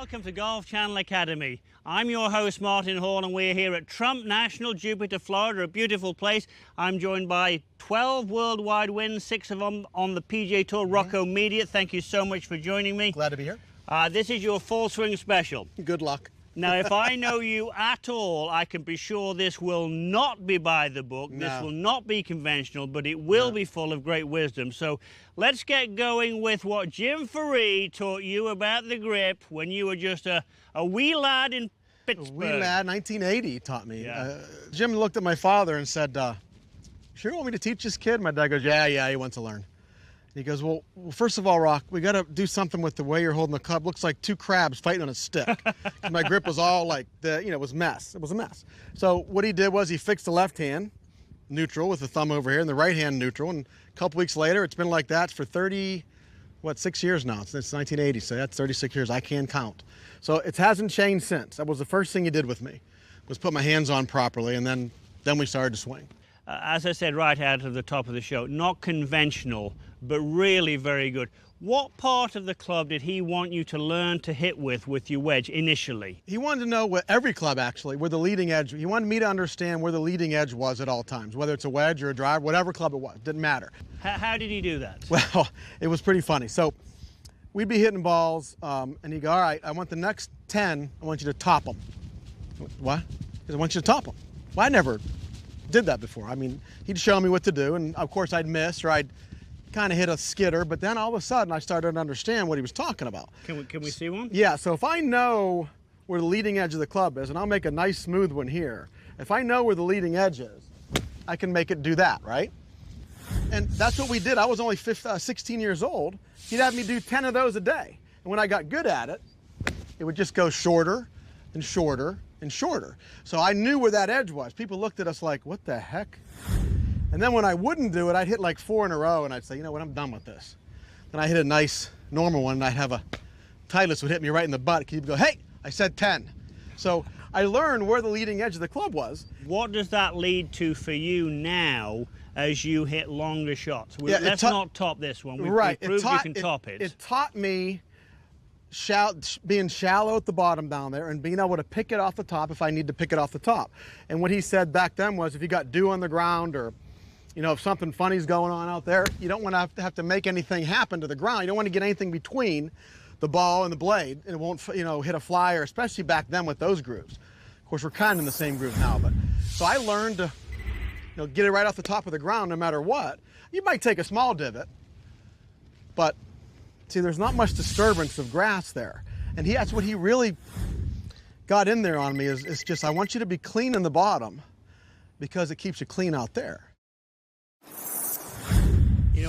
Welcome to Golf Channel Academy. I'm your host, Martin Hall, and we're here at Trump National, Jupiter, Florida, a beautiful place. I'm joined by 12 worldwide wins, 6 of them on the PGA Tour, Rocco Mediate. Thank you so much for joining me. Glad to be here. This is your full swing special. Good luck. Now, if I know you at all, I can be sure this will not be by the book. No. This will not be conventional, but it will be full of great wisdom. So let's get going with what Jim Ferree taught you about the grip when you were just a wee lad in Pittsburgh. A wee lad, 1980, he taught me. Yeah. Jim looked at my father and said, sure you want me to teach this kid? My dad goes, yeah, he wants to learn. He goes, well, first of all, Rock, we got to do something with the way you're holding the club. Looks like 2 crabs fighting on a stick. My grip was all like, it was mess. It was a mess. So what he did was he fixed the left hand neutral with the thumb over here and the right hand neutral. And a couple weeks later, it's been like that for 6 years now. It's 1980, so that's 36 years. I can count. So it hasn't changed since. That was the first thing he did with me, was put my hands on properly, and then we started to swing. As I said right out of the top of the show, not conventional, but really very good. What part of the club did he want you to learn to hit with your wedge initially? He wanted to know what every club actually, where the leading edge, he wanted me to understand where the leading edge was at all times, whether it's a wedge or a drive, whatever club it was, didn't matter. How did he do that? Well, it was pretty funny. So we'd be hitting balls, and he'd go, all right, I want the next 10, I want you to top them. What? He said, I want you to top them. Well, I never did that before. I mean, he'd show me what to do, and of course I'd miss, or I'd kind of hit a skidder, but then all of a sudden I started to understand what he was talking about. Can we see one? Yeah, so if I know where the leading edge of the club is, and I'll make a nice smooth one here, if I know where the leading edge is, I can make it do that, right? And that's what we did. I was only 16 years old. He'd have me do 10 of those a day. And when I got good at it, it would just go shorter and shorter and shorter. So I knew where that edge was. People looked at us like, what the heck? And then when I wouldn't do it, I'd hit like 4 in a row, and I'd say, you know what, I'm done with this. Then I hit a nice normal one, and I'd have a Titleist would hit me right in the butt. He'd go, hey, I said 10. So I learned where the leading edge of the club was. What does that lead to for you now as you hit longer shots? Yeah, let's not top this one. We've proved you can top it. It taught me being shallow at the bottom down there and being able to pick it off the top if I need to pick it off the top. And what he said back then was if you got dew on the ground or if something funny's going on out there, you don't want to have to make anything happen to the ground. You don't want to get anything between the ball and the blade, and it won't, hit a flyer, especially back then with those grooves. Of course, we're kind of in the same groove now, but so I learned to, get it right off the top of the ground no matter what. You might take a small divot, but see, there's not much disturbance of grass there. And that's what he really got in there on me is just, I want you to be clean in the bottom because it keeps you clean out there.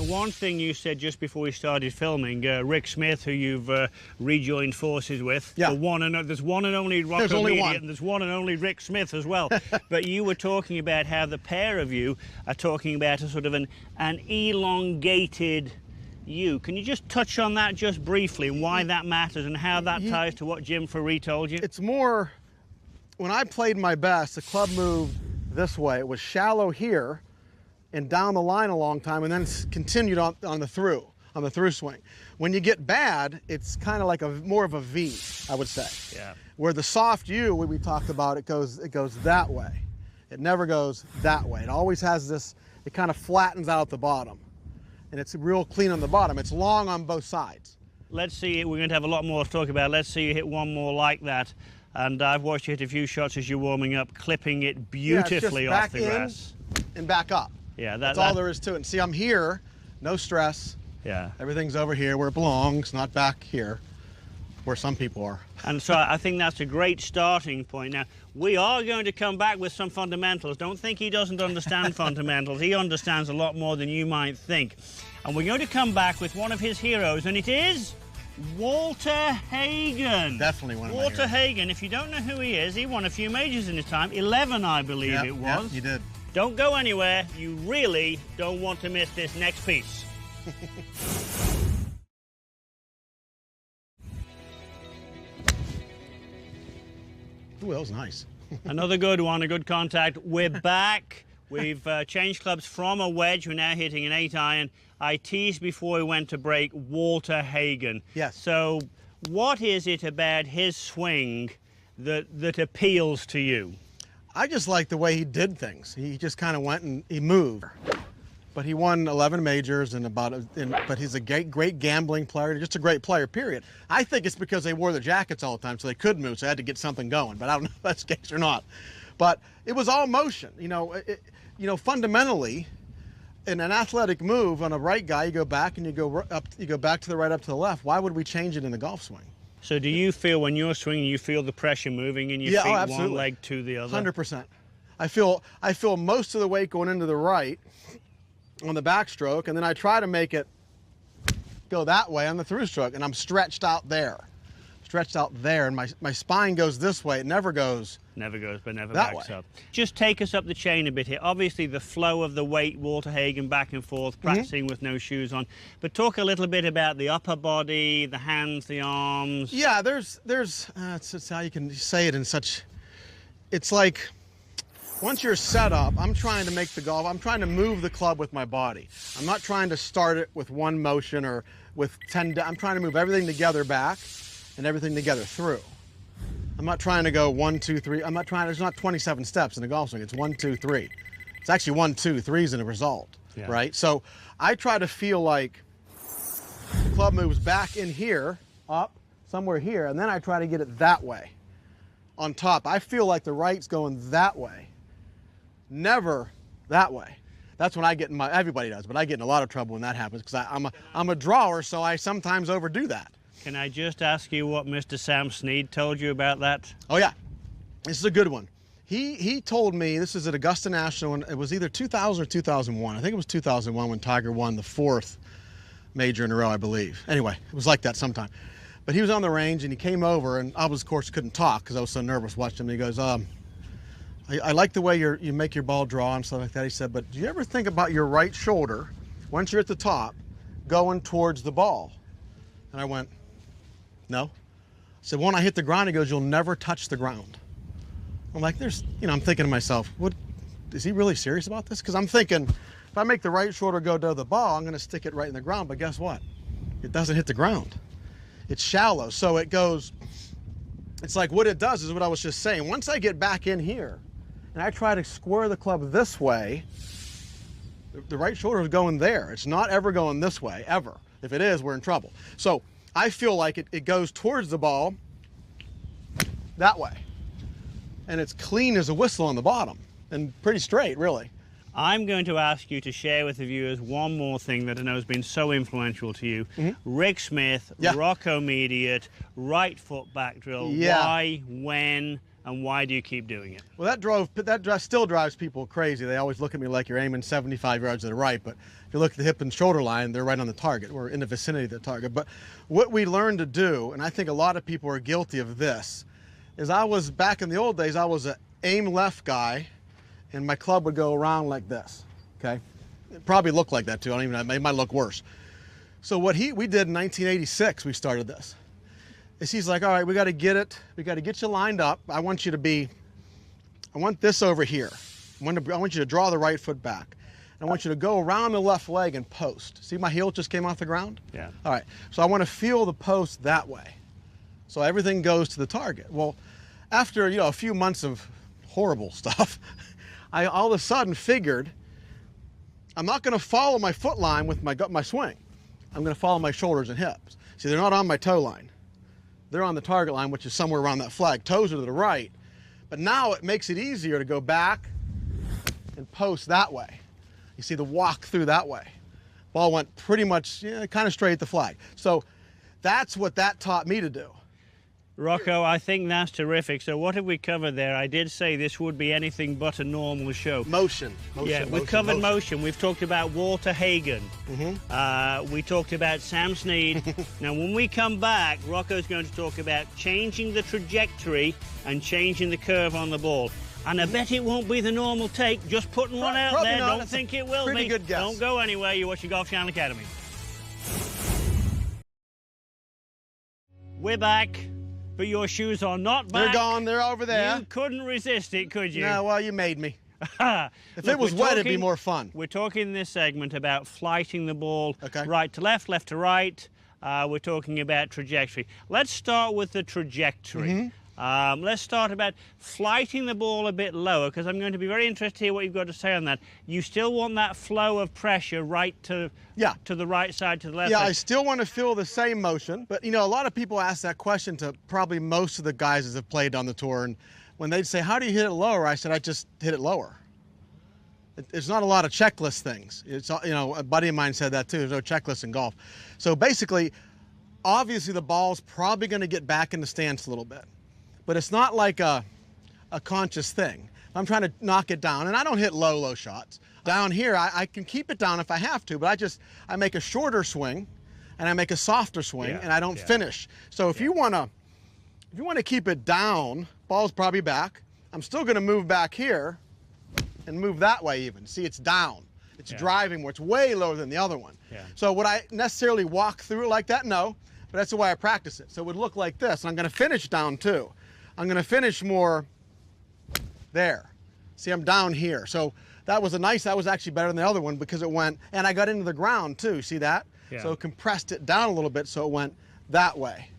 One thing you said just before we started filming, Rick Smith, who you've rejoined forces with, yeah. There's one and only Rocco Mediate, and there's one and only Rick Smith as well. But you were talking about how the pair of you are talking about a sort of an elongated U. Can you just touch on that just briefly and why that matters and how that ties to what Jim Ferree told you? It's more, when I played my best, the club moved this way. It was shallow here and down the line a long time, and then continued on the through swing. When you get bad, it's kind of like more of a V, I would say. Yeah. Where the soft U, what we talked about, it goes that way. It never goes that way. It always has this. It kind of flattens out the bottom, and it's real clean on the bottom. It's long on both sides. Let's see. We're going to have a lot more to talk about. Let's see you hit one more like that. And I've watched you hit a few shots as you're warming up, clipping it beautifully off the grass. And back up. Yeah, that's all there is to it. And see, I'm here, no stress. Yeah. Everything's over here where it belongs, not back here where some people are. And so I think that's a great starting point. Now, we are going to come back with some fundamentals. Don't think he doesn't understand fundamentals. He understands a lot more than you might think. And we're going to come back with one of his heroes, and it is Walter Hagen. Definitely one of my heroes. Walter Hagen, if you don't know who he is, he won a few majors in his time, 11 I believe it was. Yeah, he did. Don't go anywhere. You really don't want to miss this next piece. Ooh, that was nice. Another good one, a good contact. We're back. We've changed clubs from a wedge. We're now hitting an 8-iron. I teased before we went to break Walter Hagen. Yes. So What is it about his swing that appeals to you? I just like the way he did things. He just kind of went and he moved. But he won 11 majors but he's a great gambling player, just a great player, period. I think it's because they wore the jackets all the time so they could move, so they had to get something going. But I don't know if that's the case or not. But it was all motion. You know, fundamentally, in an athletic move on a right guy, you go back and you go back to the right, up to the left. Why would we change it in the golf swing? So do you feel when you're swinging, you feel the pressure moving in your feet, one leg to the other? 100%. I feel most of the weight going into the right on the backstroke, and then I try to make it go that way on the through stroke, and I'm stretched out there, and my spine goes this way. It never goes but never backs up. Just take us up the chain a bit here. Obviously the flow of the weight, Walter Hagen back and forth, practicing with no shoes on, but talk a little bit about the upper body, the hands, the arms. Yeah, it's how you can say it in such, it's like, once you're set up, I'm trying to move the club with my body. I'm not trying to start it with one motion or with 10, I'm trying to move everything together back and everything together through. I'm not trying to go 1, 2, 3. There's not 27 steps in a golf swing. It's 1, 2, 3. It's actually 1, 2, 3s in a result, right? So I try to feel like the club moves back in here, up, somewhere here, and then I try to get it that way on top. I feel like the right's going that way. Never that way. That's when I get in everybody does, but I get in a lot of trouble when that happens because I'm a drawer, so I sometimes overdo that. Can I just ask you what Mr. Sam Snead told you about that? Oh yeah, this is a good one. He told me, this is at Augusta National, and it was either 2000 or 2001. I think it was 2001 when Tiger won the 4th major in a row, I believe. Anyway, it was like that sometime. But he was on the range and he came over, and I was, of course, couldn't talk because I was so nervous watching him. He goes, I like the way you make your ball draw and stuff like that. He said, but do you ever think about your right shoulder, once you're at the top, going towards the ball? And I went, no. I said, when I hit the ground, he goes, you'll never touch the ground. I'm like, I'm thinking to myself, what, is he really serious about this? Because I'm thinking, if I make the right shoulder go to the ball, I'm going to stick it right in the ground. But guess what? It doesn't hit the ground. It's shallow. So it goes, it's like what it does is what I was just saying. Once I get back in here, and I try to square the club this way, the right shoulder is going there. It's not ever going this way, ever. If it is, we're in trouble. So I feel like it goes towards the ball that way. And it's clean as a whistle on the bottom and pretty straight, really. I'm going to ask you to share with the viewers one more thing that I know has been so influential to you. Rick Smith, Rocco Mediate, right foot back drill. Why, when, and why do you keep doing it? Well, that still drives people crazy. They always look at me like you're aiming 75 yards to the right, but if you look at the hip and shoulder line, they're right on the target. We're in the vicinity of the target. But what we learned to do, and I think a lot of people are guilty of this, is back in the old days, I was an aim left guy, and my club would go around like this, okay? It probably looked like that too. I don't even know, it might look worse. So what we did in 1986, we started this. He's like, all right, we got to get it. We got to get you lined up. I want this over here. I want you to draw the right foot back. And I want you to go around the left leg and post. See my heel just came off the ground? Yeah. All right, so I want to feel the post that way. So everything goes to the target. Well, after a few months of horrible stuff, I all of a sudden figured I'm not going to follow my foot line with my swing. I'm going to follow my shoulders and hips. See, they're not on my toe line. They're on the target line, which is somewhere around that flag. Toes are to the right. But now it makes it easier to go back and post that way. You see the walk through that way. Ball went pretty much kind of straight at the flag. So that's what that taught me to do. Rocco, I think that's terrific. So what have we covered there? I did say this would be anything but a normal show. Motion. We've covered motion. We've talked about Walter Hagen. We talked about Sam Snead. Now, when we come back, Rocco's going to talk about changing the trajectory and changing the curve on the ball. And I bet it won't be the normal take. Just putting one out there. Not. Don't think it will be. Pretty good guess. Don't go anywhere. You're watching Golf Channel Academy. We're back. But your shoes are not back. They're gone. They're over there. You couldn't resist it, could you? No, well, you made me. If it was wet, it'd be more fun. We're talking in this segment about flighting the ball right to left to right, we're talking about trajectory. Let's start with the trajectory. Let's start about flighting the ball a bit lower, because I'm going to be very interested to hear what you've got to say on that. You still want that flow of pressure right to the right side, to the left side. I still want to feel the same motion, but you know, a lot of people ask that question to probably most of the guys that have played on the tour, and when they'd say, how do you hit it lower? I said, I just hit it lower. There's not a lot of checklist things. It's, you know, a buddy of mine said that too. There's no checklist in golf. So basically, obviously the ball's probably going to get back in the stance a little bit. But it's not like a conscious thing. I'm trying to knock it down, and I don't hit low shots. Down here, I can keep it down if I have to, but I make a shorter swing, and I make a softer swing, and I don't finish. So if you wanna keep it down, ball's probably back. I'm still gonna move back here, and move that way even. See, it's down. It's driving more. It's way lower than the other one. So would I necessarily walk through it like that? No, but that's the way I practice it. So it would look like this, and I'm gonna finish down too. I'm going to finish more there. See, I'm down here. So that was actually better than the other one because it went, and I got into the ground too. See that? So it compressed it down a little bit, so it went that way.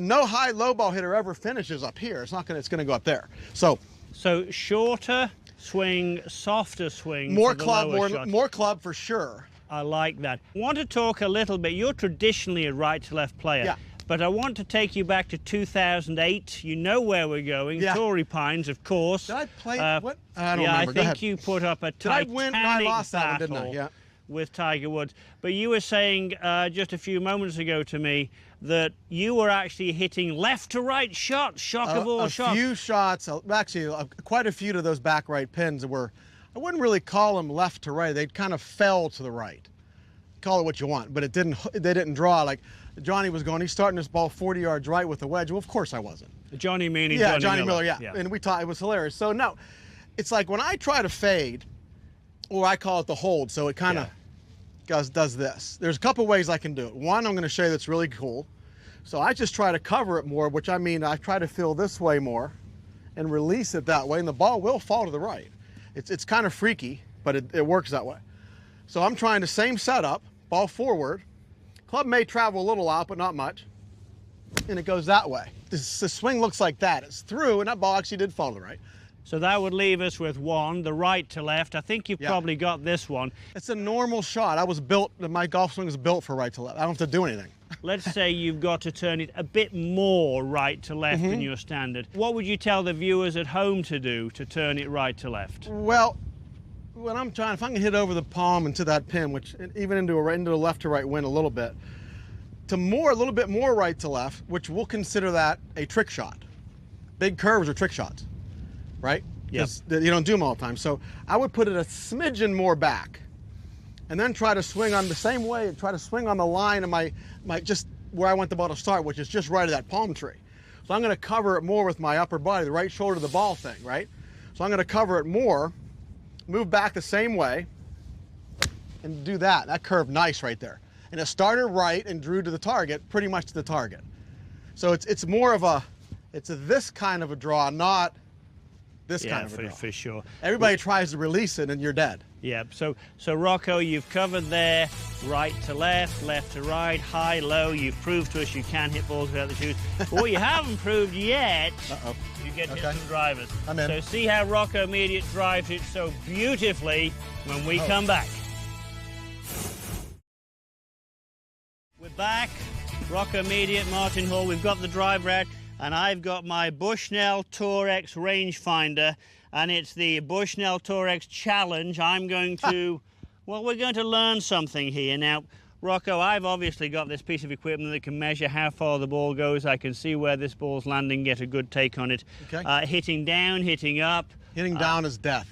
No high low ball hitter ever finishes up here. It's going to go up there. So shorter swing, softer swing. More club for sure. I like that. I want to talk a little bit. You're traditionally a right to left player. But I want to take you back to 2008. You know where we're going. Torrey Pines, of course. Did I play? What? I don't I remember. think you put up a titanic Did I win? No, I lost that one, didn't I? with Tiger Woods. But you were saying just a few moments ago to me that you were actually hitting left to right shots, shock of all shots. A few shots, actually quite a few of those back right pins were, I wouldn't really call them left to right. They kind of fell to the right. Call it what you want, but they didn't draw. Like Johnny was going, he's starting this ball 40 yards right with the wedge. Well, of course I wasn't. Johnny meaning Johnny Miller, And we taught, it was hilarious. So no, it's like when I try to fade, or I call it the hold, so it kind of does this. There's a couple ways I can do it. One, I'm going to show you that's really cool. So I just try to cover it more, which I mean I try to feel this way more and release it that way, and the ball will fall to the right. It's kind of freaky, but it works that way. So I'm trying the same setup, ball forward. Club may travel a little out, but not much. And it goes that way. The swing looks like that. It's through, and that ball actually did fall to the right. So that would leave us with one, the right to left. I think you've probably got this one. It's a normal shot. My golf swing is built for right to left. I don't have to do anything. Let's say you've got to turn it a bit more right to left than your standard. What would you tell the viewers at home to do to turn it right to left? Well, when I'm trying, if I can hit over the palm into that pin, which even into a left to right wind a little bit, a little bit more right to left, which we'll consider that a trick shot. Big curves are trick shots, right? Yes. You don't do them all the time. So I would put it a smidgen more back, and then try to swing on the same way, and try to swing on the line of my just where I want the ball to start, which is just right of that palm tree. So I'm going to cover it more with my upper body, the right shoulder to the ball thing, right? So I'm going to cover it more, move back the same way, and do that. That curved nice right there. And it started right and drew to the target, pretty much to the target. So it's more of this kind of a draw, not this kind of a draw. For sure. Everybody tries to release it and you're dead. Yeah, so Rocco, you've covered there, right to left, left to right, high, low. You've proved to us you can hit balls without the shoes. But what you haven't proved yet, you get hit some drivers. I'm in. So see how Rocco Mediate drives it so beautifully when we come back. We're back, Rocco Mediate, Martin Hall. We've got the driver out, and I've got my Bushnell Tour X rangefinder, and it's the Bushnell Tour X Challenge. I'm going to, well, we're going to learn something here. Now, Rocco, I've obviously got this piece of equipment that can measure how far the ball goes. I can see where this ball's landing, get a good take on it. Okay. Hitting down, hitting up. Hitting down is death.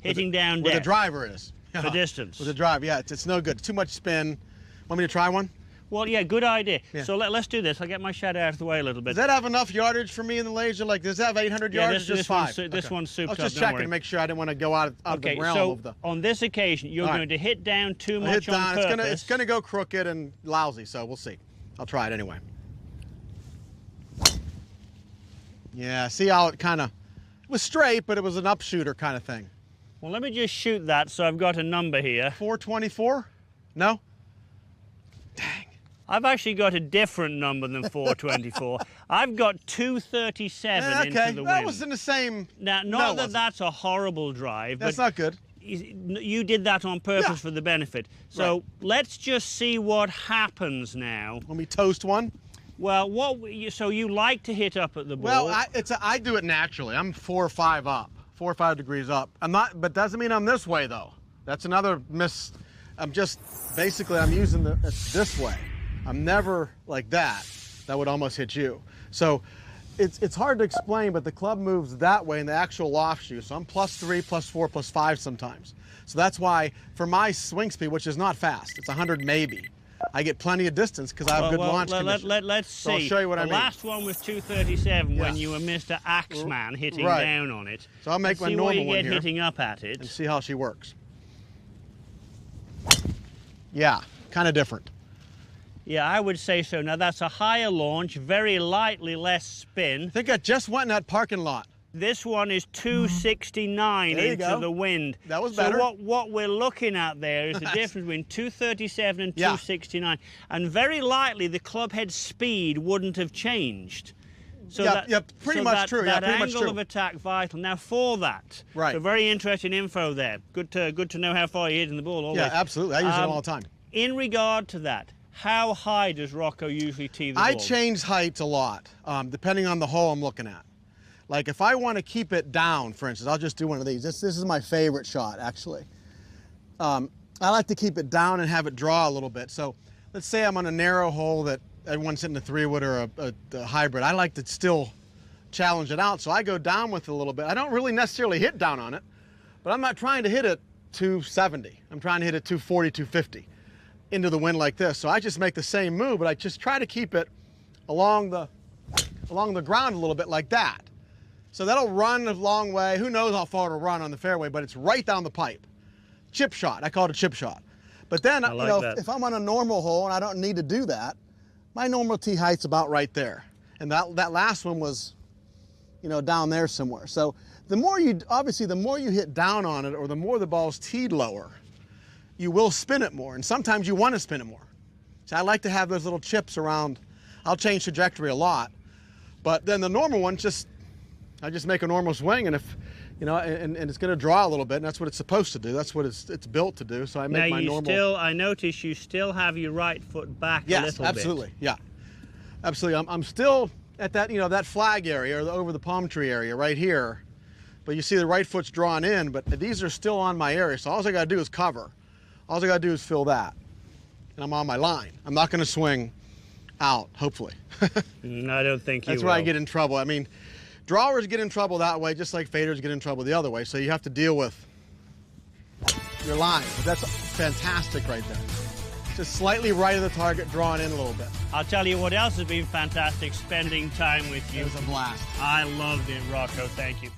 Hitting down, death. With a driver it is. For distance. With a drive, yeah, it's no good. It's too much spin. Want me to try one? Well, yeah, good idea. Yeah. So let's do this. I'll get my shadow out of the way a little bit. Does that have enough yardage for me in the laser? Like, does that have 800 yards or just 5? This one's souped up. I was just checking to make sure I didn't want to go out of the realm of the... on this occasion, you're going to hit down too much on purpose. It's going to go crooked and lousy, so we'll see. I'll try it anyway. Yeah, see how it kind of... It was straight, but it was an upshooter kind of thing. Well, let me just shoot that so I've got a number here. 424? No? Dang. I've actually got a different number than 424. I've got 237 into the wind. That was in the same. Now, not that that's a horrible drive. That's not good. You did that on purpose for the benefit. So let's just see what happens now. When we toast one? Well, so you like to hit up at the ball? Well, I do it naturally. I'm 4 or 5 up, 4 or 5 degrees up. I'm not, but doesn't mean I'm this way though. That's another miss. I'm just basically I'm using it's this way. I'm never like that. That would almost hit you. So it's hard to explain, but the club moves that way in the actual loft shoe. So I'm +3, +4, +5 sometimes. So that's why for my swing speed, which is not fast, it's 100 maybe, I get plenty of distance because I have good launch condition. Let's see. So I'll show you what I mean. The last one was 237 when you were Mr. Axeman hitting down on it. So I'll make my normal one here. See what you get hitting up at it. And see how she works. Yeah, kind of different. Yeah, I would say so. Now that's a higher launch, very lightly less spin. I think I just went in that parking lot. This one is 269 into the wind. That was better. So what we're looking at there is the difference between 237 and 269. And very likely the club head speed wouldn't have changed. So pretty much true. That angle of attack vital. Now for that, so very interesting info there. Good to know how far you're hitting the ball. Always. Yeah, absolutely. I use it all the time. In regard to that, how high does Rocco usually tee the ball? I change heights a lot, depending on the hole I'm looking at. Like if I want to keep it down, for instance, I'll just do one of these. This is my favorite shot, actually. I like to keep it down and have it draw a little bit. So let's say I'm on a narrow hole that everyone's hitting a 3-wood or a hybrid. I like to still challenge it out, so I go down with it a little bit. I don't really necessarily hit down on it, but I'm not trying to hit it 270. I'm trying to hit it 240, 250 into the wind like this. So I just make the same move, but I just try to keep it along the ground a little bit like that. So that'll run a long way. Who knows how far it'll run on the fairway, but it's right down the pipe. Chip shot. I call it a chip shot. But then, if I'm on a normal hole and I don't need to do that, my normal tee height's about right there. And that last one was, down there somewhere. So the more you hit down on it, or the more the ball's teed lower, you will spin it more. And sometimes you want to spin it more. So I like to have those little chips around. I'll change trajectory a lot. But then the normal one, I just make a normal swing, and if and it's going to draw a little bit, and that's what it's supposed to do. That's what it's built to do. So I make my normal. I notice you still have your right foot back a little bit. Yes, absolutely. Yeah, absolutely. I'm still at that that flag area, or over the palm tree area right here. But you see the right foot's drawn in, but these are still on my area. So all I got to do is cover. All I got to do is fill that, and I'm on my line. I'm not going to swing out, hopefully. I don't think you will. That's where I get in trouble. I mean, drawers get in trouble that way, just like faders get in trouble the other way. So you have to deal with your line. But that's fantastic right there. Just slightly right of the target, drawing in a little bit. I'll tell you what else has been fantastic, spending time with you. It was a blast. I loved it, Rocco. Thank you.